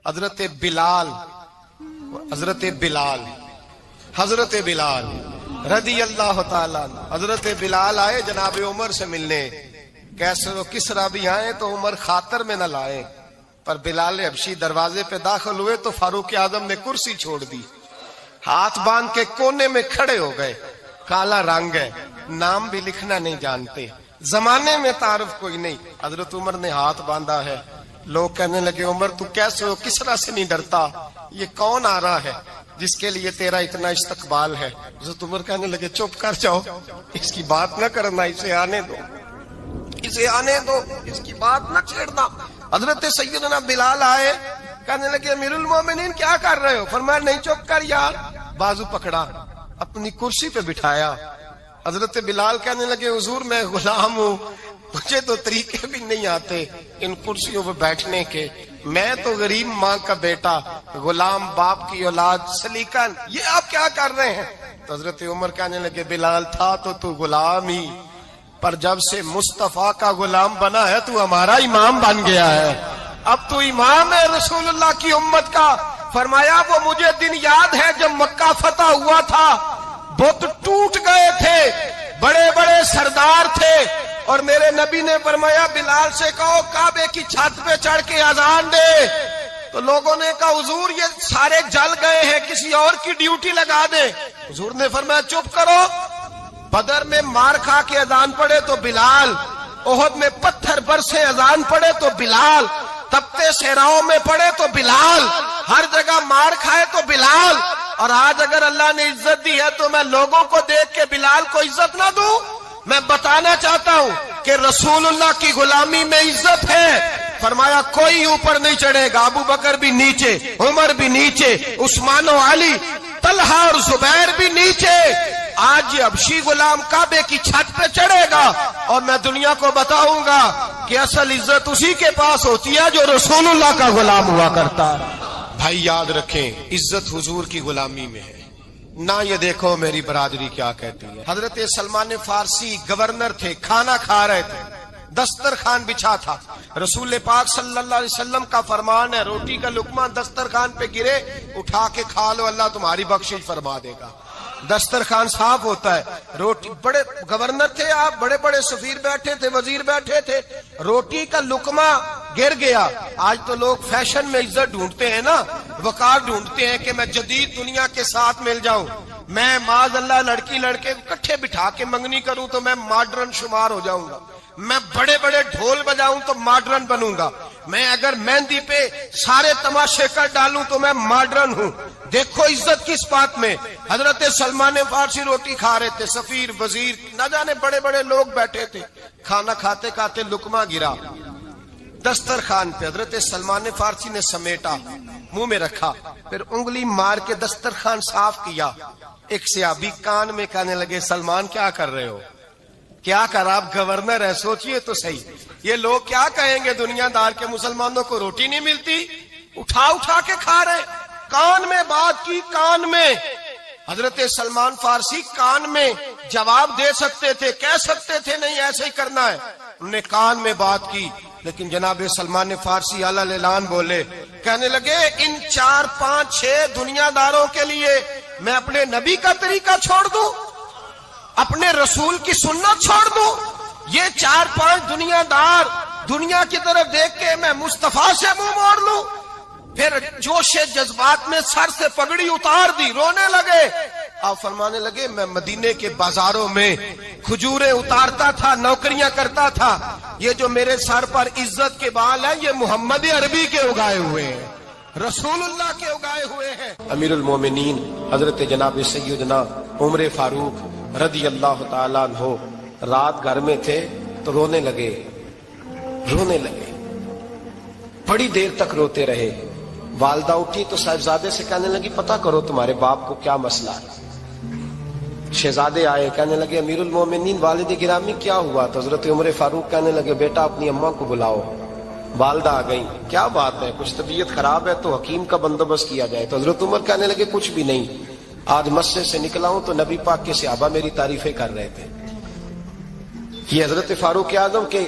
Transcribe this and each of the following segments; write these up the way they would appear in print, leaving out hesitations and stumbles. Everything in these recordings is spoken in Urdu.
حضرت بلال رضی اللہ تعالیٰ حضرت بلال آئے جناب عمر سے ملنے. کیسے کس طرح بھی آئے تو عمر خاطر میں نہ لائے, پر بلال حبشی دروازے پہ داخل ہوئے تو فاروق اعظم نے کرسی چھوڑ دی, ہاتھ باندھ کے کونے میں کھڑے ہو گئے. کالا رنگ ہے, نام بھی لکھنا نہیں جانتے, زمانے میں تعارف کوئی نہیں. حضرت عمر نے ہاتھ باندھا ہے. لوگ کہنے لگے عمر تو کیسے ہو, کس طرح سے نہیں ڈرتا, یہ کون آ رہا ہے جس کے لیے تیرا اتنا استقبال ہے. حضرت عمر کہنے لگے چپ کر جاؤ, اس کی بات نہ کرنا, اسے آنے دو, اسے آنے دو, اس کی بات نہ چھیڑنا. حضرت سیدنا بلال آئے, کہنے لگے امیر المومنین کیا کر رہے ہو؟ فرمایا نہیں چپ کر یار. بازو پکڑا, اپنی کرسی پہ بٹھایا. حضرت بلال کہنے لگے حضور میں غلام ہوں, مجھے تو طریقے بھی نہیں آتے ان کرسیوں پہ بیٹھنے کے, میں تو غریب ماں کا بیٹا, غلام باپ کی اولاد, سلیقن, یہ آپ کیا کر رہے ہیں؟ تو حضرت عمر کہنے لگے بلال تھا تو غلام ہی, پر جب سے مصطفیٰ کا غلام بنا ہے تو ہمارا امام بن گیا ہے, اب تو امام ہے رسول اللہ کی امت کا. فرمایا وہ مجھے دن یاد ہے جب مکہ فتح ہوا تھا, بت ٹوٹ گئے تھے, بڑے بڑے سردار تھے, اور میرے نبی نے فرمایا بلال سے کہو کعبے کی چھت پہ چڑھ کے اذان دے. تو لوگوں نے کہا حضور یہ سارے جل گئے ہیں, کسی اور کی ڈیوٹی لگا دے. حضور نے فرمایا چپ کرو, بدر میں مار کھا کے اذان پڑے تو بلال, احد میں پتھر برسے اذان پڑے تو بلال, تپتے صحراؤں میں پڑے تو بلال, ہر جگہ مار کھائے تو بلال. اور آج اگر اللہ نے عزت دی ہے تو میں لوگوں کو دیکھ کے بلال کو عزت نہ دوں؟ میں بتانا چاہتا ہوں کہ رسول اللہ کی غلامی میں عزت ہے. فرمایا کوئی اوپر نہیں چڑھے گا, ابو بکر بھی نیچے, عمر بھی نیچے, عثمان و علی, طلحہ اور زبیر بھی نیچے. آج یہ حبشی غلام کعبے کی چھت پہ چڑھے گا اور میں دنیا کو بتاؤں گا کہ اصل عزت اسی کے پاس ہوتی ہے جو رسول اللہ کا غلام ہوا کرتا ہے. بھائی یاد رکھیں عزت حضور کی غلامی میں ہے نہ. یہ دیکھو میری برادری کیا کہتی ہے. حضرت سلمان فارسی گورنر تھے, کھانا کھا رہے تھے, دسترخوان بچھا تھا. رسول پاک صلی اللہ علیہ وسلم کا فرمان ہے روٹی کا لقمہ دسترخوان پہ گرے اٹھا کے کھا لو, اللہ تمہاری بخشش فرما دے گا. دسترخوان صاف ہوتا ہے. روٹی, بڑے گورنر تھے آپ, بڑے بڑے سفیر بیٹھے تھے, وزیر بیٹھے تھے, روٹی کا لقمہ گر گیا. آج تو لوگ فیشن میں عزت ڈھونڈتے ہیں نا, وقار ڈھونڈتے ہیں کہ میں جدید دنیا کے ساتھ مل جاؤں, میں معاذ اللہ لڑکی لڑکے اکٹھے بٹھا کے منگنی کروں تو میں ماڈرن شمار ہو جاؤں گا, میں بڑے بڑے ڈھول بجاؤں تو ماڈرن بنوں گا, میں اگر مہندی پہ سارے تماشے کر ڈالوں تو میں ماڈرن ہوں. دیکھو عزت کس بات میں. حضرت سلمان فارسی روٹی کھا رہے تھے, سفیر وزیر نہ جانے بڑے بڑے لوگ بیٹھے تھے, کھانا کھاتے کھاتے لقمہ گرا دسترخوان پہ. حضرت سلمان فارسی نے سمیٹا, منہ میں رکھا, پھر انگلی مار کے دسترخوان صاف کیا. ایک صحابی کان میں کہنے لگے سلمان کیا کر رہے ہو, کیا کر, آپ گورنر ہے, سوچئے تو صحیح, یہ لوگ کیا کہیں گے دنیا دار کے مسلمانوں کو روٹی نہیں ملتی, اٹھا اٹھا کے کھا رہے. کان میں بات کی, کان میں. حضرت سلمان فارسی کان میں جواب دے سکتے تھے, کہہ سکتے تھے نہیں ایسے ہی کرنا ہے, انہوں نے کان میں بات کی. لیکن جناب سلمان فارسی اعلیٰ اعلان بولے, کہنے لگے ان 4 5 6 دنیا داروں کے لیے میں اپنے نبی کا طریقہ چھوڑ دوں, اپنے رسول کی سنت چھوڑ دوں؟ یہ 4 5 دنیا دار دنیا کی طرف دیکھ کے میں مصطفیٰ سے منہ موڑ لوں؟ پھر جوش جذبات میں سر سے پگڑی اتار دی, رونے لگے. آپ فرمانے لگے میں مدینے کے بازاروں میں کھجوریں اتارتا تھا, نوکریاں کرتا تھا, یہ جو میرے سر پر عزت کے بال ہیں یہ محمد عربی کے اگائے ہوئے ہیں, رسول اللہ کے اگائے ہوئے ہیں. امیر المومنین حضرت جناب سیدنا عمر فاروق رضی اللہ تعالیٰ عنہ رات گھر میں تھے تو رونے لگے, بڑی دیر تک روتے رہے. والدہ اٹھی تو صاحبزادے سے کہنے لگی پتہ کرو تمہارے باپ کو کیا مسئلہ ہے. شہزادے آئے, کہنے لگے امیر المومنین والد گرامی کیا ہوا؟ تو حضرت عمر فاروق کہنے لگے بیٹا اپنی اماں کو بلاؤ. والدہ آ گئی, کیا بات ہے, کچھ طبیعت خراب ہے تو حکیم کا بندوبست کیا جائے. تو حضرت عمر کہنے لگے کچھ بھی نہیں, آج مسجد سے نکلا ہوں تو نبی پاک کے صحابہ میری تعریفیں کر رہے تھے. یہ حضرت فاروق اعظم کے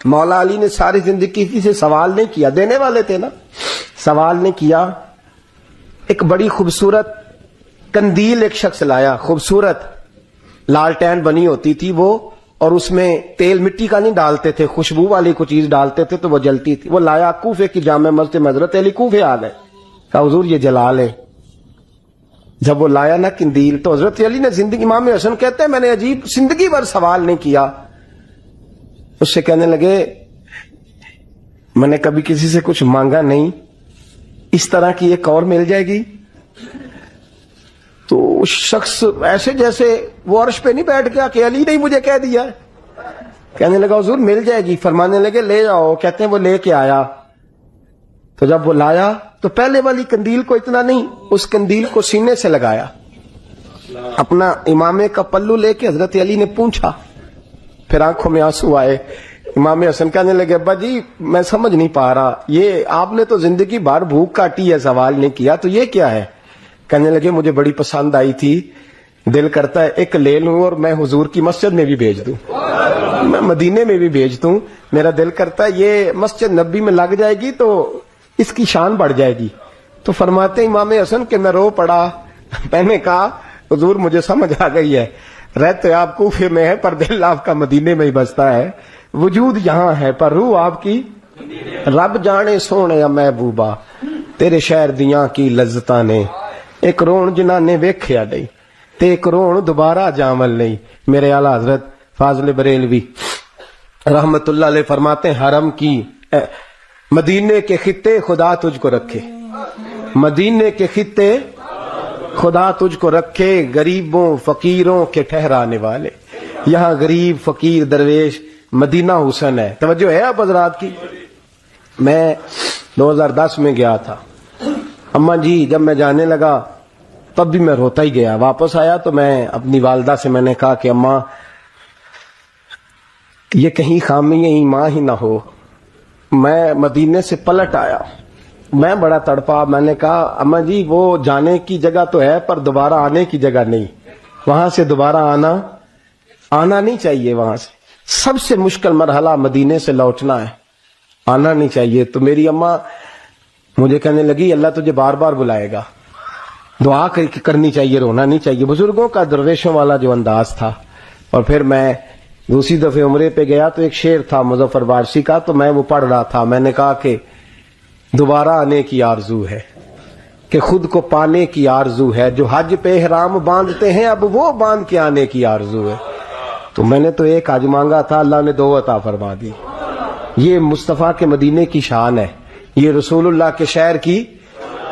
مولا علی نے ساری زندگی کسی سے سوال نہیں کیا، دینے والے تھے نا، سوال نہیں کیا. ایک بڑی خوبصورت قندیل ایک شخص لایا، خوبصورت لالٹین بنی ہوتی تھی وہ، اور اس میں تیل مٹی کا نہیں ڈالتے تھے، خوشبو والی کوئی چیز ڈالتے تھے تو وہ جلتی تھی. وہ لایا کوفے کی جامع مسجد میں، حضرت علی کوفے آ گئے، کہا حضور یہ جلا لے. جب وہ لایا نا قندیل تو حضرت علی نے زندگی، امام حسن کہتے ہیں میں نے عجیب زندگی بھر سوال نہیں کیا. اس سے کہنے لگے میں نے کبھی کسی سے کچھ مانگا نہیں، اس طرح کی ایک اور مل جائے گی. تو اس شخص ایسے جیسے وہ عرش پہ نہیں بیٹھ گیا کہ علی نے مجھے کہہ دیا ہے. کہنے لگا حضور مل جائے گی. فرمانے لگے لے جاؤ. کہتے ہیں وہ لے کے آیا. تو جب وہ لایا تو پہلے والی قندیل کو اتنا نہیں، اس قندیل کو سینے سے لگایا، اپنا امامے کا پلو لے کے حضرت علی نے پوچھا. پھر آنکھوں میں آنسو آئے. امام حسن کہنے لگے ابا جی میں سمجھ نہیں پا رہا، یہ آپ نے تو زندگی بھر بھوک کاٹی ہے، سوال نہیں کیا، تو یہ کیا ہے؟ کہنے لگے مجھے بڑی پسند آئی تھی، دل کرتا ہے ایک لے لوں اور میں حضور کی مسجد میں بھی بھیج دوں، میں مدینے میں بھی بھیج دوں. میرا دل کرتا ہے یہ مسجد نبی میں لگ جائے گی تو اس کی شان بڑھ جائے گی. تو فرماتے امام حسن کہ میں رو پڑا. میں نے کہا حضور مجھے سمجھ آ گئی ہے، رہتے آپ کوفے میں ہے پر دل آپ کا مدینے میں ہی بستا ہے، وجود یہاں ہے پر روح آپ کی. رب جانے سونے محبوبہ تیرے شہر دیاں کی لذتاں نے، ایک رون جنہاں نے ویکھیا نہیں تے ایک رون دوبارہ جامل نہیں. میرے اعلیٰ حضرت فاضل بریلوی رحمت اللہ علیہ فرماتے ہیں حرم کی مدینے کے خطے خدا تجھ کو رکھے، مدینے کے خطے خدا تجھ کو رکھے، غریبوں فقیروں کے ٹھہرانے والے. یہاں غریب فقیر درویش مدینہ حسن ہے. توجہ ہے اب حضرات کی. میں 2010 میں گیا تھا. اماں جی جب میں جانے لگا تب بھی میں روتا ہی گیا. واپس آیا تو میں اپنی والدہ سے میں نے کہا کہ اماں یہ کہیں خامی ایمان ہی نہ ہو. میں مدینے سے پلٹ آیا، میں بڑا تڑپا. میں نے کہا اماں جی وہ جانے کی جگہ تو ہے پر دوبارہ آنے کی جگہ نہیں، وہاں سے دوبارہ آنا نہیں چاہیے. وہاں سے سب سے مشکل مرحلہ مدینے سے لوٹنا ہے، آنا نہیں چاہیے. تو میری اماں مجھے کہنے لگی اللہ تجھے بار بار بلائے گا، دعا کرنی چاہیے، رونا نہیں چاہیے. بزرگوں کا درویشوں والا جو انداز تھا. اور پھر میں دوسری دفعہ عمرے پہ گیا تو ایک شعر تھا مظفر وارسی کا، تو میں وہ پڑھ رہا تھا. میں نے کہا کہ دوبارہ آنے کی آرزو ہے، کہ خود کو پانے کی آرزو ہے، جو حج پہ احرام باندھتے ہیں اب وہ باندھ کے آنے کی آرزو ہے. تو میں نے تو ایک حج مانگا تھا، اللہ نے 2 عطا فرما دی. یہ مصطفیٰ کے مدینے کی شان ہے، یہ رسول اللہ کے شہر کی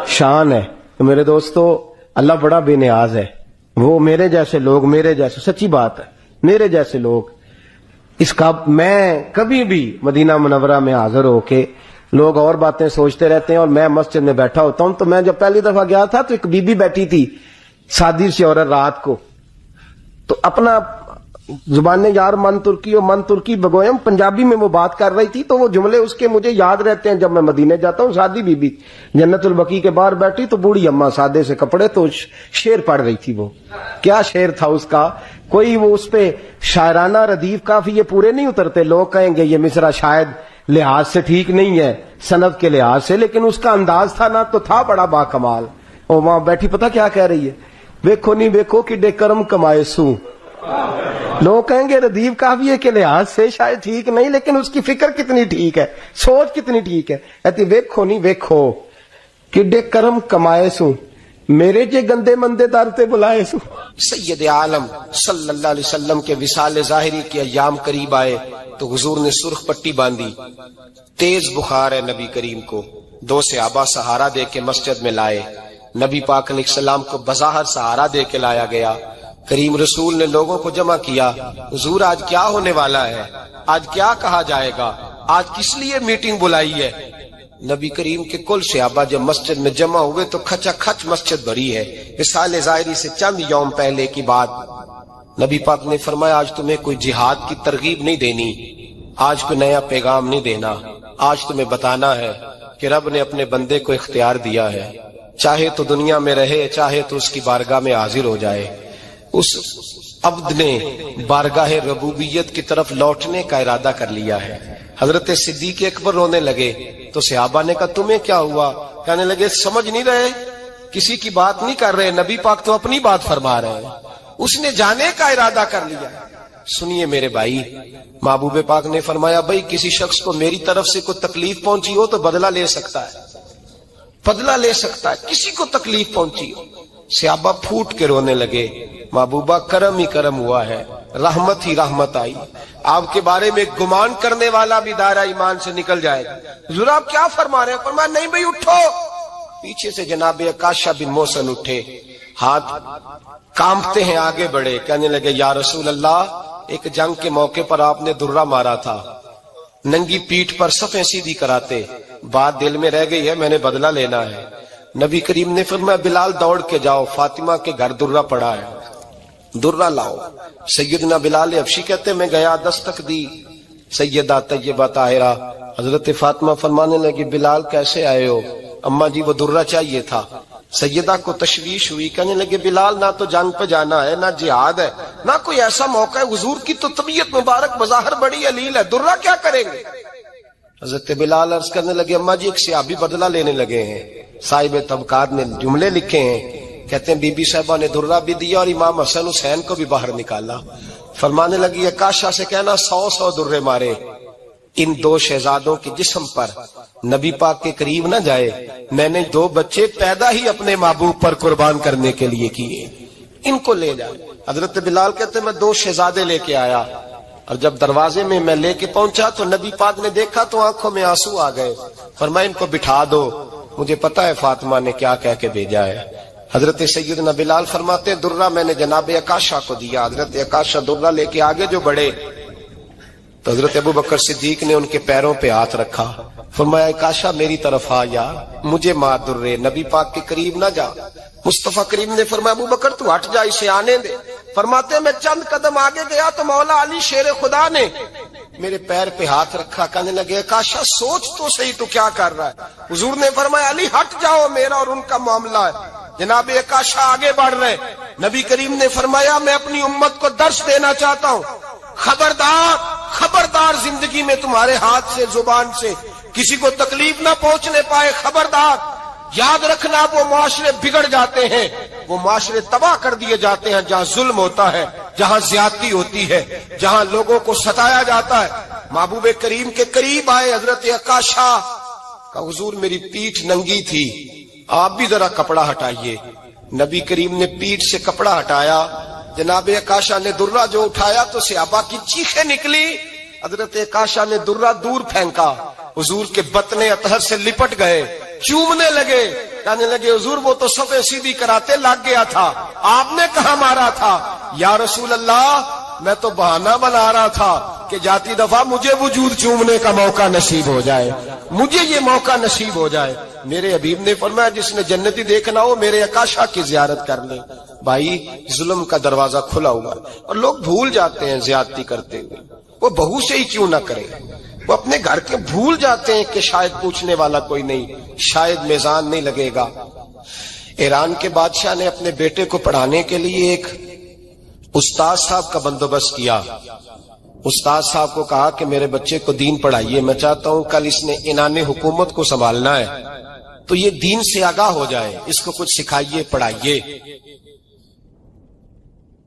شان ہے. تو میرے دوستو اللہ بڑا بے نیاز ہے. وہ میرے جیسے لوگ، میرے جیسے، سچی بات ہے، میرے جیسے لوگ اس کا، میں کبھی بھی مدینہ منورہ میں حاضر ہو کے لوگ اور باتیں سوچتے رہتے ہیں اور میں مسجد میں بیٹھا ہوتا ہوں. تو میں جب پہلی دفعہ گیا تھا تو ایک بی بی بیٹھی تھی، سادی سی عورت، رات کو تو اپنا زبان یار من ترکی و من ترکی بگویم پنجابی میں وہ بات کر رہی تھی. تو وہ جملے اس کے مجھے یاد رہتے ہیں جب میں مدینے جاتا ہوں. سادی بی بی جنت البقیع کے باہر بیٹھی تو بوڑھی اماں سادے سے کپڑے، تو شعر پڑھ رہی تھی. وہ کیا شعر تھا اس کا، کوئی وہ اس پہ شاعرانہ ردیف کافی یہ پورے نہیں اترتے. لوگ کہیں گے یہ مصرع شاید لحاظ سے ٹھیک نہیں ہے، سند کے لحاظ سے، لیکن اس کا انداز تھا نا تو تھا بڑا با کمال. اور وہاں بیٹھی پتہ کیا کہہ رہی ہے، ویکھو نہیں ویکھو کہ ڈے کرم کمائے سوں. لوگ کہیں گے ردیف کافیے کے لحاظ سے شاید ٹھیک نہیں، لیکن اس کی فکر کتنی ٹھیک ہے، سوچ کتنی ٹھیک ہے. کہتی ویکھو نہیں ویکھو کہ ڈے کرم کمائے سوں، میرے جے گندے مندے در تے بلائے سوں. سید عالم صلی اللہ علیہ وسلم کے وصال ظاہری کے ایام قریب آئے تو حضور نے سرخ پٹی باندھی. تیز بخار ہے نبی کریم کو. 2 صحابہ سہارا دے کے مسجد میں لائے. نبی پاک علیہ السلام کو بظاہر سہارا دے کے لایا گیا. کریم رسول نے لوگوں کو جمع کیا. حضور آج کیا ہونے والا ہے، آج کیا کہا جائے گا، آج کس لیے میٹنگ بلائی ہے. نبی کریم کے کل صحابہ جب مسجد میں جمع ہوئے تو کھچا کھچ مسجد بھری ہے. وصال ظاہری سے چند یوم پہلے کی بات. نبی پاک نے فرمایا آج تمہیں کوئی جہاد کی ترغیب نہیں دینی، آج کوئی نیا پیغام نہیں دینا، آج تمہیں بتانا ہے کہ رب نے اپنے بندے کو اختیار دیا ہے، چاہے تو دنیا میں رہے چاہے تو اس کی بارگاہ میں حاضر ہو جائے. اس عبد نے بارگاہ ربوبیت کی طرف لوٹنے کا ارادہ کر لیا ہے. حضرت صدیق اکبر رونے لگے تو صحابہ نے کہا تمہیں کیا ہوا؟ کہنے لگے سمجھ نہیں رہے، کسی کی بات نہیں کر رہے، نبی پاک تو اپنی بات فرما رہے ہیں، اس نے جانے کا ارادہ کر لیا۔ سنیے میرے بھائی، محبوب پاک نے فرمایا بھائی کسی شخص کو میری طرف سے کوئی تکلیف پہنچی ہو تو بدلہ لے سکتا ہے، بدلہ لے سکتا ہے، کسی کو تکلیف پہنچی ہو۔ صحابہ پھوٹ کے رونے لگے، محبوبہ کرم ہی کرم ہوا ہے، رحمت ہی رحمت آئی، آپ کے بارے میں گمان کرنے والا بھی دائرہ ایمان سے نکل جائے گا۔ حضور آپ کیا فرما رہے ہیں؟ فرمایا نہیں بھائی اٹھو۔ پیچھے سے جناب عکاشہ بن محصن اٹھے، ہاتھ کانپتے ہیں، آگے بڑھے، کہنے لگے یا رسول اللہ، ایک جنگ کے موقع پر آپ نے درہ مارا تھا، ننگی پیٹھ پر صفیں سیدھی کراتے، بات دل میں رہ گئی ہے، میں نے بدلہ لینا ہے۔ نبی کریم نے فرمایا بلال دوڑ کے جاؤ، فاطمہ کے گھر درہ پڑا ہے، درہ لاؤ۔ سیدنا بلال حبشی کہتے میں گیا، دستک دی، سیدہ طیبہ طاہرہ حضرت فاطمہ فرمانے لگی بلال کیسے آئے ہو؟ اماں جی وہ درہ چاہیے تھا۔ سیدہ کو تشویش ہوئی، کہنے لگے بلال نہ تو جنگ پہ جانا ہے، نہ جہاد ہے، نہ کوئی ایسا موقع ہے، حضور کی تو طبیعت مبارک بظاہر بڑی علیل ہے، درہ کیا کریں گے؟ حضرت بلال عرض کرنے لگے اماں جی ایک صحابی بدلہ لینے لگے ہیں، صاحب طبقات نے جملے لکھے ہیں، کہتے ہیں بی بی صاحبہ نے درہ بھی دیا اور امام حسن حسین کو بھی باہر نکالا۔ فرمانے لگی عکاشہ سے کہنا 100 درے مارے، ان دو شہزادوں کے جسم پر نبی پاک کے قریب نہ جائے، میں نے 2 بچے پیدا ہی اپنے محبوب پر قربان کرنے کے لیے کیے، ان کو لے جائے۔ حضرت بلال کہتے میں 2 شہزادے لے کے آیا، اور جب دروازے میں میں لے کے پہنچا تو نبی پاک نے دیکھا تو آنکھوں میں آنسو آ گئے، فرمایا ان کو بٹھا دو، مجھے پتا ہے فاطمہ نے کیا کہہ کے بھیجا ہے۔ حضرت سیدنا بلال فرماتے درہ میں نے جناب عکاشہ کو دیا، حضرت عکاشہ درہ لے کے آگے جو بڑھے تو حضرت ابو بکر صدیق نے ان کے پیروں پہ ہاتھ رکھا، فرمایا عکاشہ میری طرف آ یار، مجھے مار درے، نبی پاک کے قریب نہ جا۔ مصطفیٰ کریم نے فرمایا ابو بکر تو ہٹ جا، اسے آنے دے۔ فرماتے میں چند قدم آگے گیا تو مولا علی شیر خدا نے میرے پیر پہ ہاتھ رکھا، کہنے لگے عکاشہ سوچ تو صحیح تو کیا کر رہا ہے؟ حضور نے فرمایا علی ہٹ جاؤ، میرا اور ان کا معاملہ ہے۔ جناب عکاشہ آگے بڑھ رہے، نبی کریم نے فرمایا میں اپنی امت کو درس دینا چاہتا ہوں، خبردار خبردار زندگی میں تمہارے ہاتھ سے زبان سے کسی کو تکلیف نہ پہنچنے پائے، خبردار۔ یاد رکھنا وہ معاشرے بگڑ جاتے ہیں، وہ معاشرے تباہ کر دیے جاتے ہیں جہاں ظلم ہوتا ہے، جہاں زیادتی ہوتی ہے، جہاں لوگوں کو ستایا جاتا ہے۔ محبوب کریم کے قریب آئے حضرت عکاشہ کا، حضور میری پیٹھ ننگی تھی، آپ بھی ذرا کپڑا ہٹائیے۔ نبی کریم نے پیٹھ سے کپڑا ہٹایا، جناب عکاشہ نے درہ جو اٹھایا تو صحابہ کی چیخیں نکلی، حضرت عکاشہ نے درہ دور پھینکا، حضور کے بطن اطہر سے لپٹ گئے، چومنے لگے، کہنے لگے حضور وہ تو صفیں سیدھی کراتے لگ گیا تھا، آپ نے کہاں مارا تھا؟ یا رسول اللہ میں تو بہانہ بنا رہا تھا کہ جاتی دفعہ مجھے وجود چومنے کا موقع نصیب ہو جائے، مجھے یہ موقع نصیب ہو جائے۔ میرے حبیب نے فرمایا جس نے جنتی دیکھنا ہو میرے عکاشہ کی زیارت کر لے۔ بھائی ظلم کا دروازہ کھلا ہوا ہے اور لوگ بھول جاتے ہیں زیادتی کرتے ہوئے، وہ بہو سے ہی کیوں نہ کرے، وہ اپنے گھر کے بھول جاتے ہیں کہ شاید پوچھنے والا کوئی نہیں، شاید میزان نہیں لگے گا۔ ایران کے بادشاہ نے اپنے بیٹے کو پڑھانے کے لیے ایک استاد صاحب کا بندوبست کیا۔ استاد صاحب کو کہا کہ میرے بچے کو دین پڑھائیے، میں چاہتا ہوں کل اس نے عنان حکومت کو سنبھالنا ہے تو یہ دین سے آگاہ ہو جائے، اس کو کچھ سکھائیے پڑھائیے۔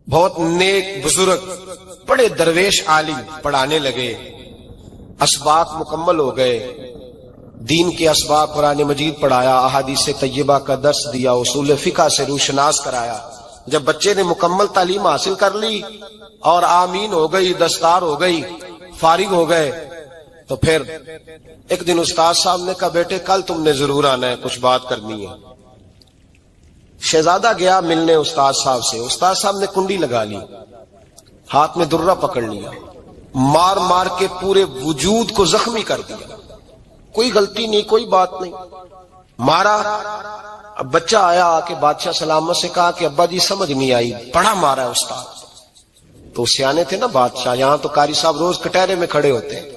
بہت نیک بزرگ بڑے درویش عالم پڑھانے لگے، اسباق مکمل ہو گئے، دین کے اسباق قرآن مجید پڑھایا، احادیث طیبہ کا درس دیا، اصول فقہ سے روشناس کرایا۔ جب بچے نے مکمل تعلیم حاصل کر لی اور آمین ہو گئی، دستار ہو گئی، فارغ ہو گئے تو پھر ایک دن استاد صاحب نے کہا بیٹے کل تم نے ضرور آنا ہے، کچھ بات کرنی ہے۔ شہزادہ گیا ملنے استاد صاحب سے، استاد صاحب نے کنڈی لگا لی، ہاتھ میں درہ پکڑ لیا، مار مار کے پورے وجود کو زخمی کر دیا، کوئی غلطی نہیں، کوئی بات نہیں، مارا۔ اب بچہ آیا آ کے بادشاہ سلامت سے کہا کہ ابا جی سمجھ نہیں آئی، بڑا مارا ہے استاد۔ تو سیانے تھے نا بادشاہ، یہاں تو قاری صاحب روز کٹہرے میں کھڑے ہوتے ہیں،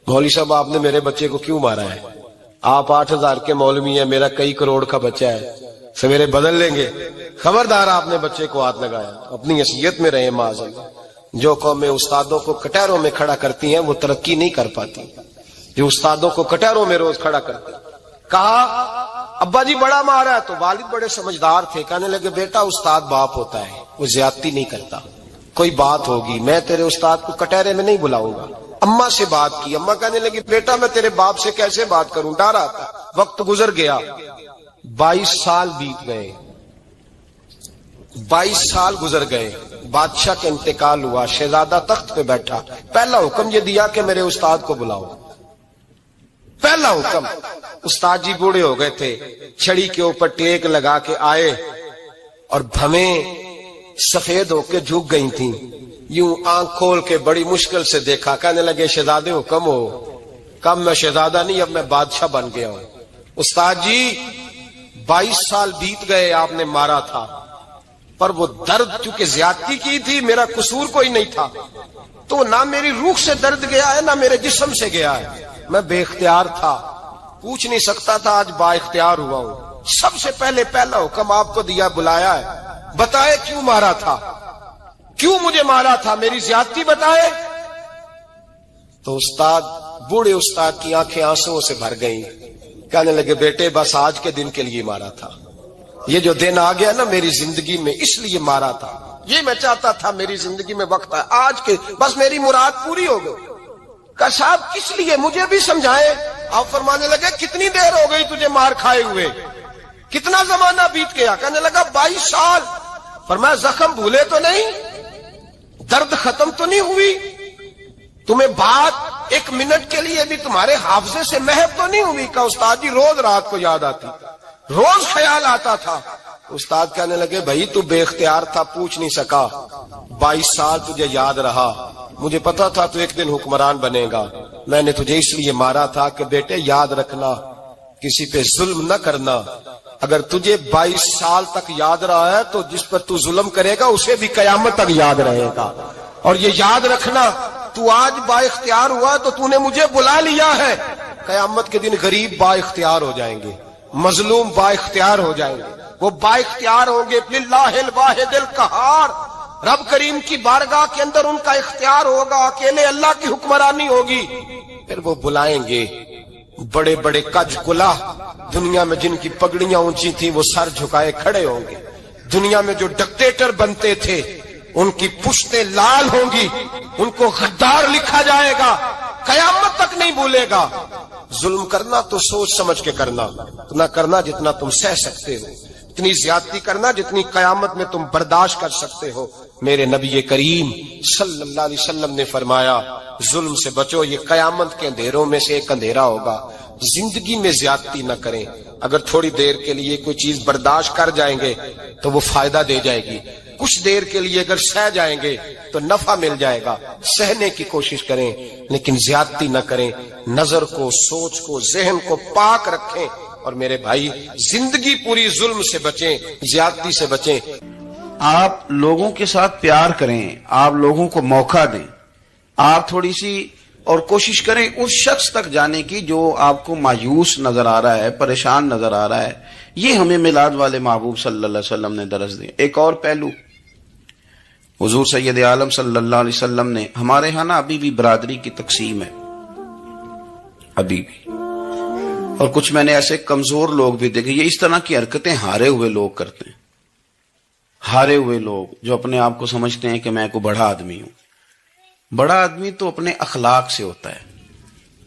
مولوی صاحب آپ نے میرے بچے کو کیوں مارا ہے؟ آپ 8000 کے مولوی ہیں، میرا کئی کروڑ کا بچہ ہے، سویرے بدل لیں گے، خبردار آپ نے بچے کو ہاتھ لگایا، اپنی حیثیت میں رہے معاذ اللہ۔ جو قومیں استادوں کو کٹہروں میں کھڑا کرتی ہیں وہ ترقی نہیں کر پاتی۔ جو استادوں کو کٹہروں میں روز کھڑا کرتے. کہا ابا جی بڑا مارا ہے. تو والد بڑے سمجھدار تھے, کہنے لگے بیٹا استاد باپ ہوتا ہے, وہ زیادتی نہیں کرتا, کوئی بات ہوگی میں تیرے استاد کو کٹہرے میں نہیں بلاؤں گا. اماں سے بات کی, اماں کہنے لگی بیٹا میں تیرے باپ سے کیسے بات کروں, ڈر آتا. وقت گزر گیا, 22 سال بیت گئے, 22 سال گزر گئے. بادشاہ کا انتقال ہوا, شہزادہ تخت پہ بیٹھا. پہلا حکم یہ دیا کہ میرے استاد کو بلاؤ. پہلا حکم. استاد جی بوڑھے ہو گئے تھے, چھڑی کے اوپر ٹیک لگا کے آئے اور بھویں سفید ہو کے جھک گئی تھیں. یوں آنکھ کھول کے بڑی مشکل سے دیکھا, کہنے لگے شہزادے حکم ہو. کم میں شہزادہ نہیں, اب میں بادشاہ بن گیا ہوں. استاد جی 22 سال بیت گئے, آپ نے مارا تھا, پر وہ درد چونکہ زیادتی کی تھی, میرا قصور کوئی نہیں تھا, تو نہ میری روح سے درد گیا ہے نہ میرے جسم سے گیا ہے. میں بے اختیار تھا, پوچھ نہیں سکتا تھا, آج با اختیار ہوا ہوں. سب سے پہلے پہلا حکم آپ کو دیا, بلایا ہے, بتائے کیوں مارا تھا, کیوں مجھے مارا تھا, میری زیادتی بتائے. تو استاد, بوڑھے استاد کی آنکھیں آنسوؤں سے بھر گئیں. کہنے لگے بیٹے بس آج کے دن کے لیے مارا تھا, یہ جو دن آ گیا نا میری زندگی میں اس لیے مارا تھا, یہ میں چاہتا تھا میری زندگی میں وقت ہے آج کے, بس میری مراد پوری ہو گئی. کہ صاحب کس لیے, مجھے بھی سمجھائیں. آپ فرمانے لگے کتنی دیر ہو گئی تجھے مار کھائے ہوئے, کتنا زمانہ بیت گیا. کہنے لگا 22 سال. فرمایا زخم بھولے تو نہیں, درد ختم تو نہیں ہوئی, تمہیں بات 1 منٹ کے لیے بھی تمہارے حافظے سے محو تو نہیں ہوئی. کہ استاد جی روز رات کو یاد آتی, روز خیال آتا تھا. استاد کہنے لگے بھائی تو بے اختیار تھا, پوچھ نہیں سکا, 22 سال تجھے یاد رہا, مجھے پتا تھا تو ایک دن حکمران بنے گا. میں نے تجھے اس لیے مارا تھا کہ بیٹے یاد رکھنا, کسی پہ ظلم نہ کرنا. اگر تجھے 22 سال تک یاد رہا ہے تو جس پر تو ظلم کرے گا اسے بھی قیامت تک یاد رہے گا. اور یہ یاد رکھنا, تو آج با اختیار ہوا تو تو نے مجھے بلا لیا ہے, قیامت کے دن غریب با اختیار ہو جائیں گے, مظلوم با اختیار ہو جائیں گے. وہ با اختیار ہوں گے للہ الواحد القہار, رب کریم کی بارگاہ کے اندر ان کا اختیار ہوگا, اکیلے اللہ کی حکمرانی ہوگی. پھر وہ بلائیں گے بڑے بڑے کج کلا, دنیا میں جن کی پگڑیاں اونچی تھیں وہ سر جھکائے کھڑے ہوں گے. دنیا میں جو ڈکٹیٹر بنتے تھے ان کی پشتیں لال ہوں گی, ان کو غدار لکھا جائے گا, قیامت تک نہیں بھولے گا. ظلم کرنا تو سوچ سمجھ کے کرنا, اتنا کرنا جتنا تم سہ سکتے ہو, اتنی زیادتی کرنا جتنی قیامت میں تم برداشت کر سکتے ہو. میرے نبی کریم صلی اللہ علیہ وسلم نے فرمایا ظلم سے بچو, یہ قیامت کے اندھیروں میں سے ایک اندھیرا ہوگا. زندگی میں زیادتی نہ کریں, اگر تھوڑی دیر کے لیے کوئی چیز برداشت کر جائیں گے تو وہ فائدہ دے جائے گی, کچھ دیر کے لیے اگر سہ جائیں گے تو نفع مل جائے گا. سہنے کی کوشش کریں لیکن زیادتی نہ کریں, نظر کو, سوچ کو, ذہن کو پاک رکھیں. اور میرے بھائی زندگی پوری ظلم سے بچیں, زیادتی سے بچیں. آپ لوگوں کے ساتھ پیار کریں, آپ لوگوں کو موقع دیں, آپ تھوڑی سی اور کوشش کریں اس شخص تک جانے کی جو آپ کو مایوس نظر آ رہا ہے, پریشان نظر آ رہا ہے. یہ ہمیں میلاد والے محبوب صلی اللہ علیہ وسلم نے درس دیا. ایک اور پہلو, حضور سید عالم صلی اللہ علیہ وسلم نے, ہمارے ہاں نا ابھی بھی برادری کی تقسیم ہے, ابھی بھی, اور کچھ میں نے ایسے کمزور لوگ بھی دیکھے, یہ اس طرح کی حرکتیں ہارے ہوئے لوگ کرتے ہیں. ہارے ہوئے لوگ جو اپنے آپ کو سمجھتے ہیں کہ میں کوئی بڑا آدمی ہوں. بڑا آدمی تو اپنے اخلاق سے ہوتا ہے,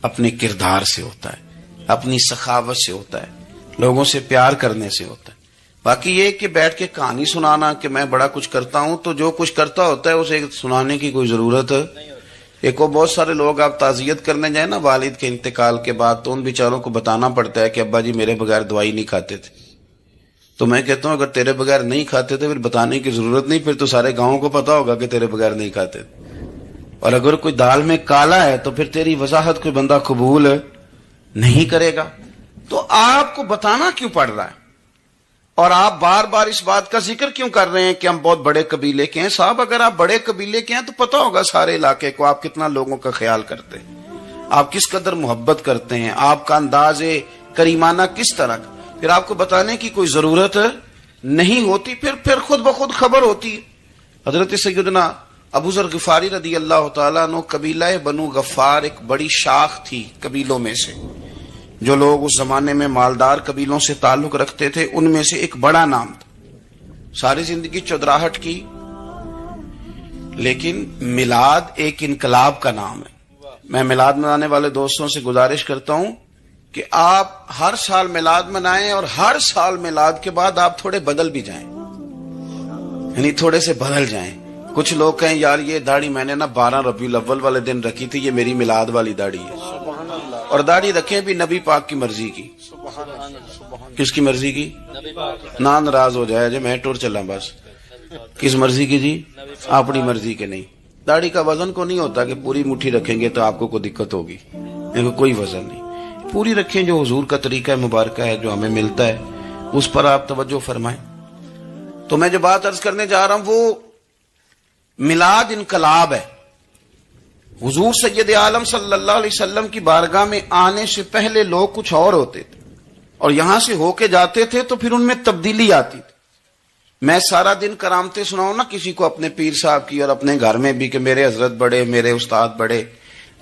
اپنے کردار سے ہوتا ہے, اپنی سخاوت سے ہوتا ہے, لوگوں سے پیار کرنے سے ہوتا ہے. باقی یہ کہ بیٹھ کے کہانی سنانا کہ میں بڑا کچھ کرتا ہوں, تو جو کچھ کرتا ہوتا ہے اسے سنانے کی کوئی ضرورت ہے. ایک اور بہت سارے لوگ آپ تعزیت کرنے جائیں نا والد کے انتقال کے بعد, تو ان بیچاروں کو بتانا پڑتا ہے کہ ابا جی میرے بغیر دوائی نہیں کھاتے تھے. تو میں کہتا ہوں اگر تیرے بغیر نہیں کھاتے تھے پھر بتانے کی ضرورت نہیں, پھر تو سارے گاؤں کو پتا ہوگا کہ تیرے بغیر نہیں کھاتے تھے. اور اگر کوئی دال میں کالا ہے تو پھر تیری وضاحت کوئی بندہ قبول نہیں کرے گا. تو آپ کو بتانا کیوں پڑ رہا ہے, اور آپ بار بار اس بات کا ذکر کیوں کر رہے ہیں کہ ہم بہت بڑے قبیلے کے ہیں؟ صاحب اگر آپ بڑے قبیلے کے ہیں تو پتا ہوگا سارے علاقے کو آپ کتنا لوگوں کا خیال کرتے ہیں, آپ کس قدر محبت کرتے ہیں, آپ کا انداز کریمانہ کس طرح. پھر آپ کو بتانے کی کوئی ضرورت نہیں ہوتی, پھر خود بخود خبر ہوتی ہے. حضرت سیدنا ابو ذر غفاری رضی اللہ تعالیٰ عنہ قبیلہ بنو غفار ایک بڑی شاخ تھی قبیلوں میں سے، جو لوگ اس زمانے میں مالدار قبیلوں سے تعلق رکھتے تھے ان میں سے ایک بڑا نام تھا. ساری زندگی چودراہٹ کی، لیکن میلاد ایک انقلاب کا نام ہے. میں میلاد منانے والے دوستوں سے گزارش کرتا ہوں کہ آپ ہر سال میلاد منائیں، اور ہر سال میلاد کے بعد آپ تھوڑے بدل بھی جائیں، یعنی تھوڑے سے بدل جائیں. کچھ لوگ کہیں یار یہ داڑھی میں نے نا 12 ربیع الاول والے دن رکھی تھی، یہ میری میلاد والی داڑھی ہے. اور داڑھی رکھیں بھی نبی پاک کی مرضی کی. کس کی مرضی کی؟ نہ ناراض ہو جائے جی میں ٹور چلا بس. کس مرضی کی جی؟ اپنی مرضی کے نہیں. داڑھی کا وزن کو نہیں ہوتا کہ پوری مٹھی رکھیں گے تو آپ کو کوئی دقت ہوگی، کوئی وزن نہیں. پوری رکھیں، جو حضور کا طریقہ مبارکہ ہے جو ہمیں ملتا ہے اس پر آپ توجہ فرمائیں. تو میں جو بات عرض کرنے جا رہا ہوں وہ میلاد انقلاب ہے. حضور سید عالم صلی اللہ علیہ وسلم کی بارگاہ میں آنے سے پہلے لوگ کچھ اور ہوتے تھے، اور یہاں سے ہو کے جاتے تھے تو پھر ان میں تبدیلی آتی تھی. میں سارا دن کرامتیں سناؤں نا کسی کو اپنے پیر صاحب کی اور اپنے گھر میں بھی کہ میرے حضرت بڑے، میرے استاد بڑے،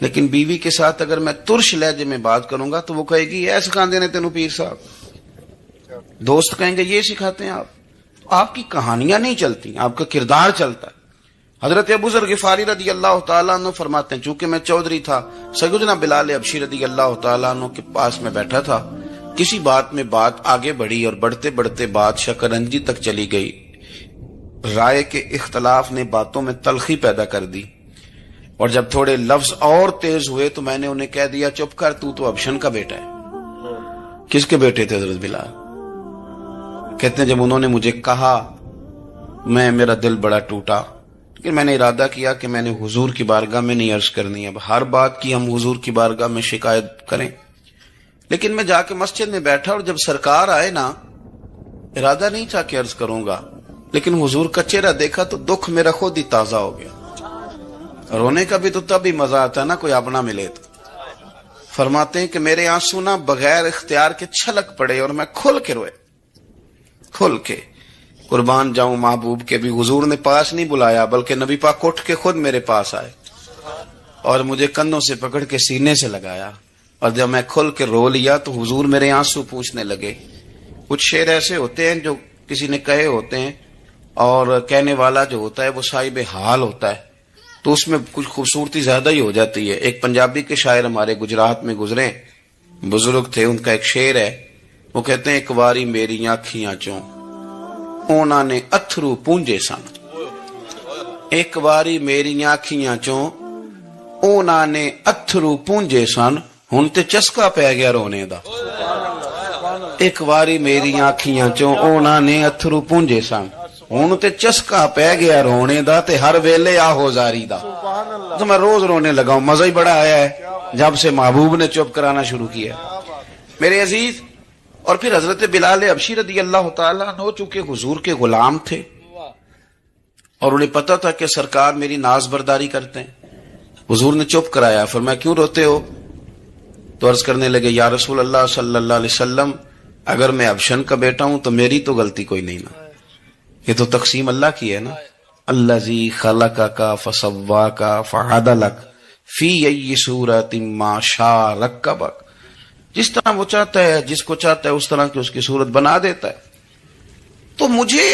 لیکن بیوی کے ساتھ اگر میں ترش لہجے میں بات کروں گا تو وہ کہے گی ایسے سکھاندے نے تینوں پیر صاحب. دوست کہیں گے یہ سکھاتے ہیں آپ کی کہانیاں نہیں چلتی، آپ کا کردار چلتا ہے. حضرت ابو ذر غفاری رضی اللہ تعالیٰ عنہ فرماتے ہیں چونکہ میں چودھری تھا، سیدنا بلال حبشی رضی اللہ تعالیٰ عنہ کے پاس میں بیٹھا تھا. کسی بات میں بات آگے بڑھی اور بڑھتے بڑھتے بات شکنجی تک چلی گئی. رائے کے اختلاف نے باتوں میں تلخی پیدا کر دی، اور جب تھوڑے لفظ اور تیز ہوئے تو میں نے انہیں کہہ دیا چپ کر، تو ابشن کا بیٹا ہے. کس کے بیٹے تھے حضرت بلال؟ کہتے ہیں جب انہوں نے مجھے کہا میرا دل بڑا ٹوٹا، لیکن میں نے ارادہ کیا کہ میں نے حضور کی بارگاہ میں نہیں عرض کرنی. اب ہر بات کی ہم حضور کی بارگاہ میں شکایت کریں. لیکن میں جا کے مسجد میں بیٹھا اور جب سرکار آئے نا، ارادہ نہیں تھا کہ عرض کروں گا، لیکن حضور کا چہرہ دیکھا تو دکھ میرا خود ہی تازہ ہو گیا. رونے کا بھی تو تب ہی مزہ آتا ہے نا کوئی اپنا ملے تو. فرماتے ہیں کہ میرے آنسو نا بغیر اختیار کے چھلک پڑے اور میں کھل کے روئے، کھل کے. قربان جاؤں محبوب کے بھی حضور نے پاس نہیں بلایا، بلکہ نبی پاک اٹھ کے خود میرے پاس آئے اور مجھے کندھوں سے پکڑ کے سینے سے لگایا. اور جب میں کھل کے رو لیا تو حضور میرے آنسو پوچھنے لگے. کچھ شعر ایسے ہوتے ہیں جو کسی نے کہے ہوتے ہیں، اور کہنے والا جو ہوتا ہے وہ صاحب حال ہوتا ہے، تو اس میں کچھ خوبصورتی زیادہ ہی ہو جاتی ہے. ایک پنجابی کے شاعر ہمارے گجرات میں گزرے، بزرگ تھے، ان کا ایک شعر ہے، وہ کہتے ہیں ایک واری میری آنکھیاں چوں اونا نے اتھرو پونجے سن. ایک واری میری آنکھیاں چوں اونا نے اتھرو پونجے سن، ہن تے چسکا پہ گیا رونے دا. ایک واری میری آنکھیاں چوں اونا نے اتھرو پونجے سن، ہن تے چسکا پہ گیا رونے دا، تے ہر ویلے آہو زاری دا. تو میں روز رونے لگا ہوں. مزہ ہی بڑا آیا ہے جب سے محبوب نے چپ کرانا شروع کیا. میرے عزیز، اور پھر حضرت بلال حبشی رضی اللہ تعالیٰ عنہ چونکہ حضور کے غلام تھے اور انہیں پتا تھا کہ سرکار میری ناز برداری کرتے ہیں، حضور نے چپ کرایا. فرمایا کیوں روتے ہو؟ تو عرض کرنے لگے یا رسول اللہ صلی اللہ علیہ وسلم، اگر میں ابشن کا بیٹا ہوں تو میری تو غلطی کوئی نہیں نا، یہ تو تقسیم اللہ کی ہے نا. الذی خلقک فسواک فعدلک فی ای صورت ما شاء رکبک. جس طرح وہ چاہتا ہے، جس کو چاہتا ہے اس طرح کی اس کی صورت بنا دیتا ہے. تو مجھے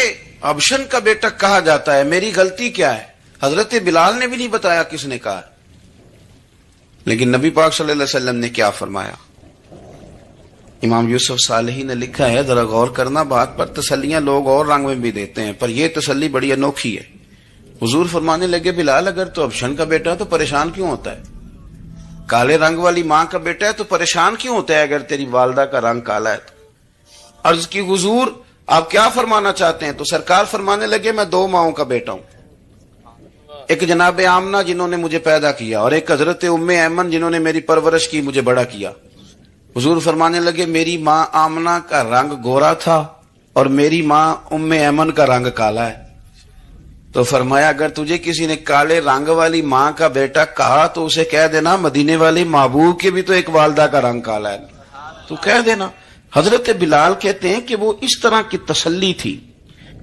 ابشن کا بیٹا کہا جاتا ہے، میری غلطی کیا ہے؟ حضرت بلال نے بھی نہیں بتایا کس نے کہا، لیکن نبی پاک صلی اللہ علیہ وسلم نے کیا فرمایا. امام یوسف صالحی نے لکھا ہے، ذرا غور کرنا بات پر، تسلیاں لوگ اور رنگ میں بھی دیتے ہیں پر یہ تسلی بڑی انوکھی ہے. حضور فرمانے لگے بلال اگر تو ابشن کا بیٹا تو پریشان کیوں ہوتا ہے؟ کالے رنگ والی ماں کا بیٹا ہے تو پریشان کیوں ہوتا ہے اگر تیری والدہ کا رنگ کالا ہے تو؟ عرض کی حضور آپ کیا فرمانا چاہتے ہیں؟ تو سرکار فرمانے لگے میں دو ماؤں کا بیٹا ہوں، ایک جناب آمنہ جنہوں نے مجھے پیدا کیا، اور ایک حضرت ام ایمن جنہوں نے میری پرورش کی، مجھے بڑا کیا. حضور فرمانے لگے میری ماں آمنہ کا رنگ گورا تھا اور میری ماں ام ایمن کا رنگ کالا ہے. تو فرمایا اگر تجھے کسی نے کالے رنگ والی ماں کا بیٹا کہا تو اسے کہہ دینا مدینے والے محبوب کے بھی تو ایک والدہ کا رنگ کالا ہے، تو کہہ دینا. حضرت بلال کہتے ہیں کہ وہ اس طرح کی تسلی تھی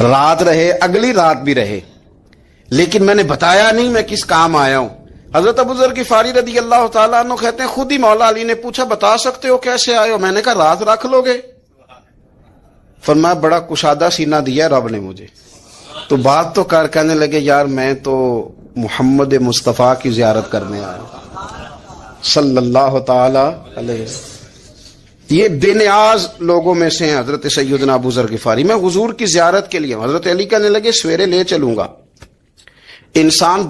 رات رہے، اگلی رات بھی رہے، لیکن میں نے بتایا نہیں میں کس کام آیا ہوں۔ حضرت ابو ذر غفاری رضی اللہ تعالیٰ عنہ کہتے ہیں خود ہی مولا علی نے پوچھا بتا سکتے ہو کیسے آئے ہو؟ میں نے کہا رات رکھ لو گے؟ فرمایا بڑا کشادہ سینہ دیا رب نے مجھے۔ تو بات تو کہنے لگے یار میں تو محمد مصطفیٰ کی زیارت کرنے آیا ہوں صلی اللہ تعالی علیہ وسلم۔ یہ بے نیاز لوگوں میں سے ہیں حضرت سیدنا ابو ذر غفاری۔ میں حضور کی زیارت کے لیے، حضرت علی کہنے لگے سویرے لے چلوں گا۔ انسان